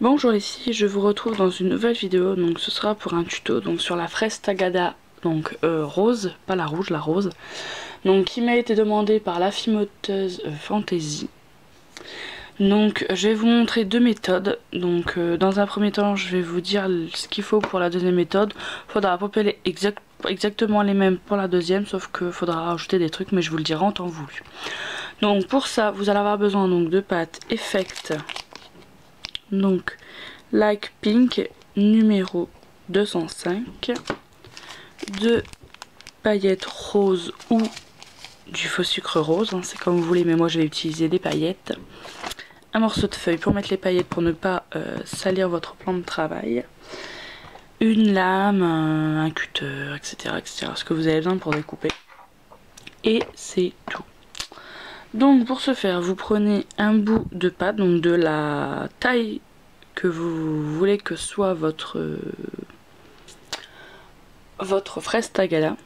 Bonjour, ici je vous retrouve dans une nouvelle vidéo. Donc ce sera pour un tuto donc sur la fraise tagada, donc rose, pas la rouge, la rose, donc qui m'a été demandé par la fimoteuse Fantasy. Donc je vais vous montrer deux méthodes. Donc dans un premier temps je vais vous dire ce qu'il faut pour la deuxième méthode. Faudra appeler exactement les mêmes pour la deuxième, sauf que faudra rajouter des trucs, mais je vous le dirai en temps voulu. Donc pour ça vous allez avoir besoin donc de pâte Effect, donc Like Pink numéro 205, de paillettes roses ou du faux sucre rose, hein, c'est comme vous voulez, mais moi je vais utiliser des paillettes, un morceau de feuille pour mettre les paillettes pour ne pas salir votre plan de travail, une lame, un cutter, etc., ce que vous avez besoin pour découper, et c'est tout. Donc pour ce faire, vous prenez un bout de pâte, donc de la taille que vous voulez que soit votre fraise tagada.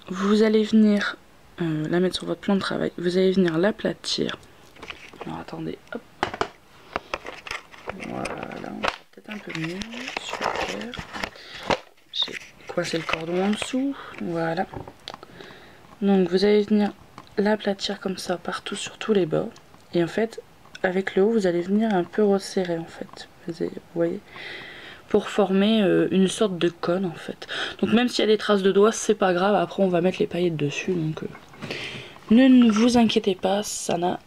Vous allez venir la mettre sur votre plan de travail, vous allez venir l'aplatir. Alors attendez, hop, voilà, peut-être un peu mieux, super. J'ai coincé le cordon en dessous, voilà. Donc vous allez venir l'aplatir comme ça partout sur tous les bords, et en fait avec le haut vous allez venir un peu resserrer en fait, vous voyez, pour former une sorte de cône en fait. Donc même s'il y a des traces de doigts, c'est pas grave, après on va mettre les paillettes dessus, donc ne vous inquiétez pas, ça n'a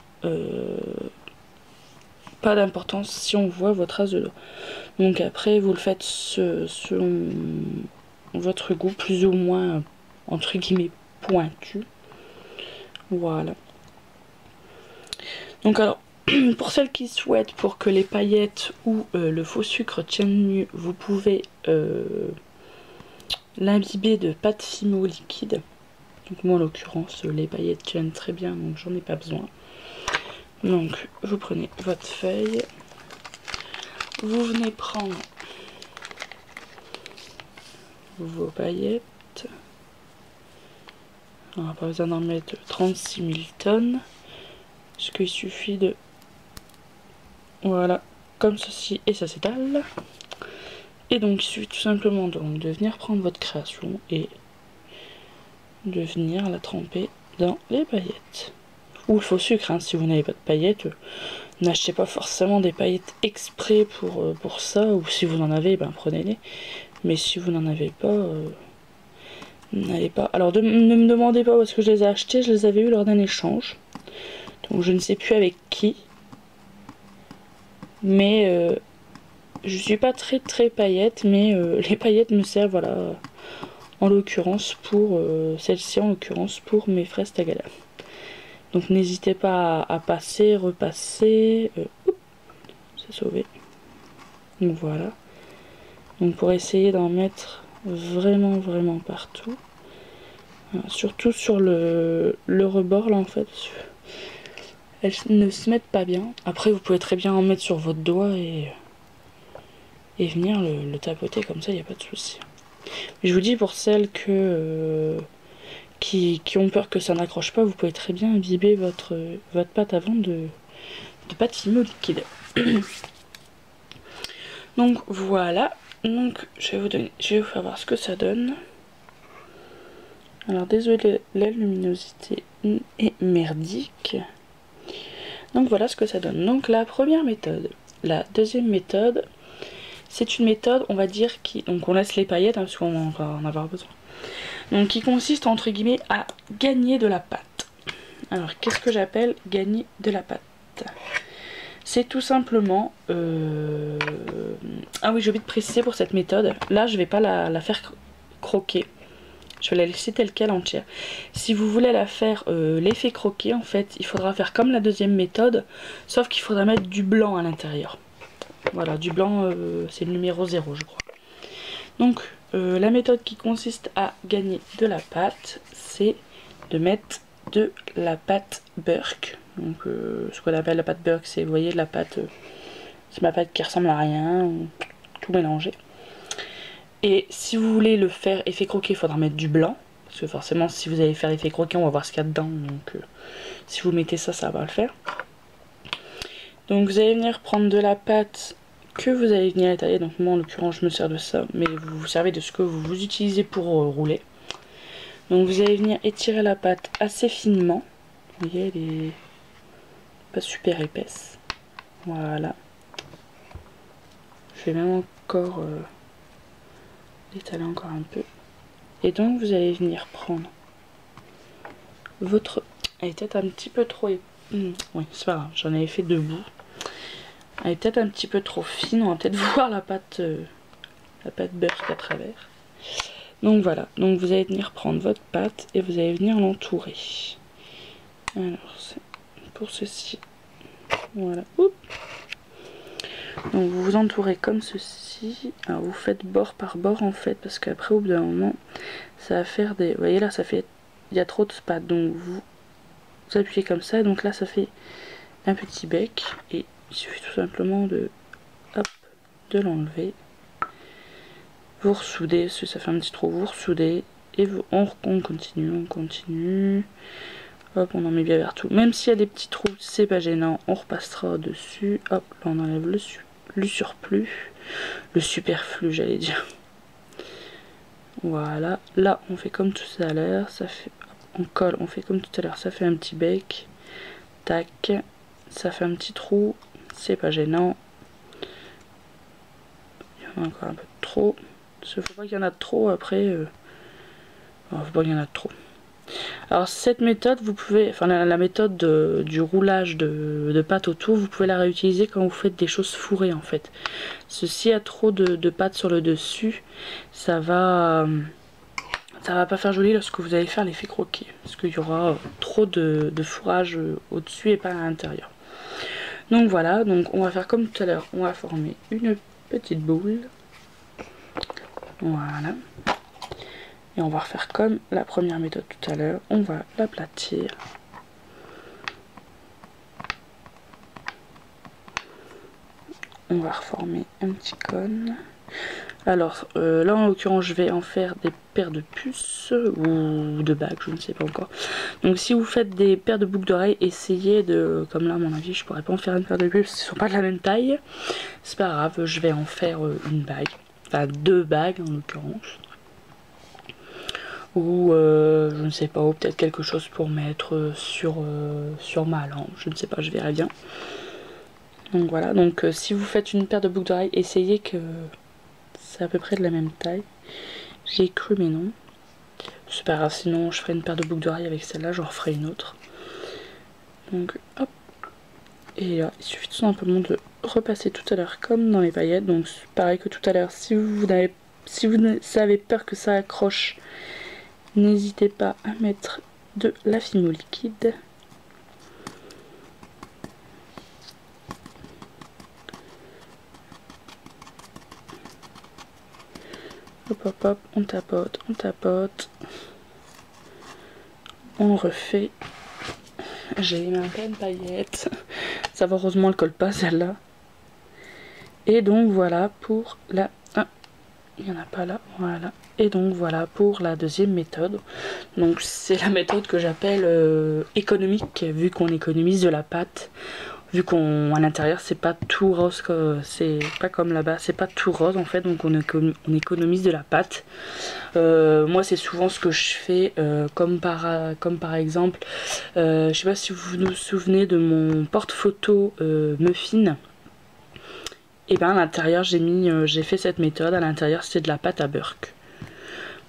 pas d'importance si on voit vos traces de doigts. Donc après vous le faites selon votre goût, plus ou moins entre guillemets pointu, voilà. Donc alors pour celles qui souhaitent pour que les paillettes ou le faux sucre tiennent mieux, vous pouvez l'imbiber de pâte fimo liquide. Donc moi en l'occurrence les paillettes tiennent très bien, donc j'en ai pas besoin. Donc vous prenez votre feuille, vous venez prendre vos paillettes. On n'a pas besoin d'en mettre 36 000 tonnes, parce qu'il suffit de, voilà, comme ceci, et ça s'étale. Et donc il suffit tout simplement donc de venir prendre votre création et de venir la tremper dans les paillettes. Ou le faux sucre, hein, si vous n'avez pas de paillettes, n'achetez pas forcément des paillettes exprès pour ça, ou si vous en avez, ben prenez-les. Mais si vous n'en avez pas, n'allez pas. Alors ne me demandez pas où est-ce que je les ai achetées, je les avais eu lors d'un échange. Donc je ne sais plus avec qui. Mais je suis pas très paillettes, mais les paillettes me servent, voilà, en l'occurrence pour celle-ci, en l'occurrence pour mes fraises tagada. Donc n'hésitez pas à passer, repasser. C'est sauvé. Donc voilà. Donc pour essayer d'en mettre vraiment partout. Voilà, surtout sur le rebord là en fait. Elles ne se mettent pas bien. Après vous pouvez très bien en mettre sur votre doigt et venir le tapoter comme ça, il n'y a pas de souci. Je vous dis, pour celles qui ont peur que ça n'accroche pas, vous pouvez très bien imbiber votre pâte avant de pâte fimo liquide. Donc voilà, donc je vais vous faire voir ce que ça donne. Alors désolé, la luminosité est merdique. Donc voilà ce que ça donne. Donc la première méthode. La deuxième méthode, c'est une méthode, on va dire, donc on laisse les paillettes, hein, parce qu'on va en avoir besoin. Donc qui consiste entre guillemets à gagner de la pâte. Alors qu'est-ce que j'appelle gagner de la pâte? C'est tout simplement... Ah oui, j'ai oublié de préciser pour cette méthode. Là, je vais pas la faire croquer. Je vais la laisser telle qu'elle entière. Si vous voulez la faire l'effet croquer, en fait, il faudra faire comme la deuxième méthode, sauf qu'il faudra mettre du blanc à l'intérieur. Voilà, du blanc, c'est le numéro 0, je crois. Donc, la méthode qui consiste à gagner de la pâte, c'est de mettre de la pâte Burke. Donc, ce qu'on appelle la pâte Burke, c'est, vous voyez, de la pâte, c'est ma pâte qui ressemble à rien, tout mélangé. Et si vous voulez le faire effet croquer, il faudra mettre du blanc. Parce que forcément, si vous allez faire effet croquer, on va voir ce qu'il y a dedans. Donc, si vous mettez ça, ça va le faire. Donc, vous allez venir prendre de la pâte que vous allez venir étaler. Donc moi en l'occurrence je me sers de ça, mais vous vous servez de ce que vous utilisez pour rouler. Donc vous allez venir étirer la pâte assez finement. Vous voyez, elle est pas super épaisse. Voilà. Je vais même encore l'étaler encore un peu. Et donc vous allez venir prendre votre... Elle est peut-être un petit peu trop... Oui, c'est pas grave, j'en avais fait 2 bouts. Elle est peut-être un petit peu trop fine, on va peut-être voir la pâte beurre à travers. Donc voilà, donc vous allez venir prendre votre pâte et vous allez venir l'entourer. Alors c'est pour ceci. Voilà. Oups. Donc vous vous entourez comme ceci. Alors vous faites bord par bord en fait, parce qu'après au bout d'un moment, ça va faire des... Vous voyez là, ça fait... Il y a trop de pâte, donc vous appuyez comme ça. Donc là, ça fait un petit bec et il suffit tout simplement de... Hop, de l'enlever. Vous ressoudez, si ça fait un petit trou, vous ressoudez et on continue. Hop, on en met bien vers tout. Même s'il y a des petits trous, c'est pas gênant, on repassera dessus. Hop, là on enlève le surplus, le superflu j'allais dire. Voilà, là on fait comme tout à l'heure, ça fait, on colle, on fait comme tout à l'heure, ça fait un petit bec, tac, ça fait un petit trou, c'est pas gênant. Il y en a encore un peu de trop. Il faut pas qu'il y en a de trop après. Faut pas qu'il y en a de trop. Alors cette méthode, vous pouvez, enfin la méthode du roulage de pâte autour, vous pouvez la réutiliser quand vous faites des choses fourrées en fait. S'il y a trop de pâte sur le dessus, ça va pas faire joli lorsque vous allez faire l'effet croquis. Parce qu'il y aura trop de fourrage au-dessus et pas à l'intérieur. Donc voilà, donc on va faire comme tout à l'heure, on va former une petite boule. Voilà. Et on va refaire comme la première méthode tout à l'heure. On va l'aplatir. On va reformer un petit cône. Alors là en l'occurrence je vais en faire des paires de puces ou de bagues, je ne sais pas encore. Donc si vous faites des paires de boucles d'oreilles, essayez de, comme là à mon avis je pourrais pas en faire une paire de puces parce qu'ils sont pas de la même taille. C'est pas grave, je vais en faire une bague. Enfin 2 bagues en l'occurrence. Ou je ne sais pas, ou peut-être quelque chose pour mettre sur ma lampe, je ne sais pas, je verrai bien. Donc voilà, donc si vous faites une paire de boucles d'oreilles, essayez que c'est à peu près de la même taille. J'ai cru mais non. C'est pas grave, sinon je ferai une paire de boucles d'oreilles avec celle-là, j'en referai une autre. Donc hop. Et là, il suffit tout simplement de repasser tout à l'heure comme dans les paillettes. Donc pareil que tout à l'heure, si vous avez peur que ça accroche, n'hésitez pas à mettre de la fimo liquide. Hop hop hop, on tapote, on refait. J'ai mis un plein de paillettes. Ça va, heureusement elle colle pas celle-là. Et donc voilà pour la... Ah, il n'y en a pas là, voilà. Et donc voilà pour la deuxième méthode. Donc c'est la méthode que j'appelle économique, vu qu'on économise de la pâte. Vu qu'à l'intérieur c'est pas tout rose, c'est pas comme là-bas, c'est pas tout rose en fait, donc on économise de la pâte. Moi c'est souvent ce que je fais, comme par exemple, je sais pas si vous vous souvenez de mon porte-photo muffin. Et ben à l'intérieur j'ai fait cette méthode, à l'intérieur c'était de la pâte à Burke.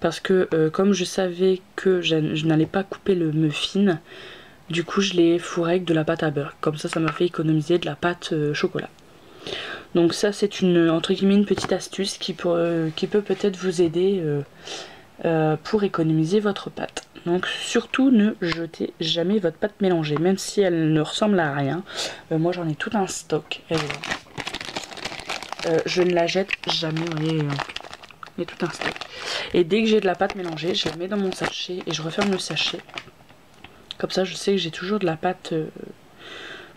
Parce que comme je savais que je n'allais pas couper le muffin, du coup je l'ai fourré avec de la pâte à beurre. Comme ça m'a fait économiser de la pâte chocolat. Donc ça c'est entre guillemets une petite astuce qui peut peut-être vous aider pour économiser votre pâte. Donc surtout ne jetez jamais votre pâte mélangée, même si elle ne ressemble à rien. Moi j'en ai tout un stock. Je ne la jette jamais, vous voyez, il y a tout un stock. Et dès que j'ai de la pâte mélangée, je la mets dans mon sachet et je referme le sachet. Comme ça je sais que j'ai toujours de la pâte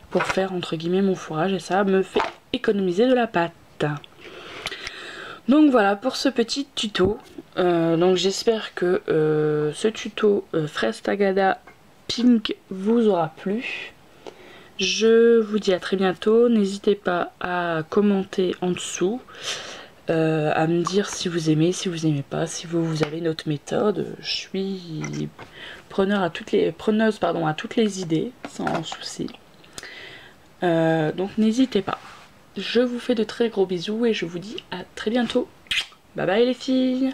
pour faire entre guillemets mon fourrage et ça me fait économiser de la pâte. Donc voilà pour ce petit tuto. Donc j'espère que ce tuto fraise tagada pink vous aura plu. Je vous dis à très bientôt. N'hésitez pas à commenter en dessous, à me dire si vous aimez, si vous aimez pas, si vous avez une autre méthode. Je suis preneuse à toutes les idées, sans souci. Donc n'hésitez pas. Je vous fais de très gros bisous et je vous dis à très bientôt. Bye bye les filles!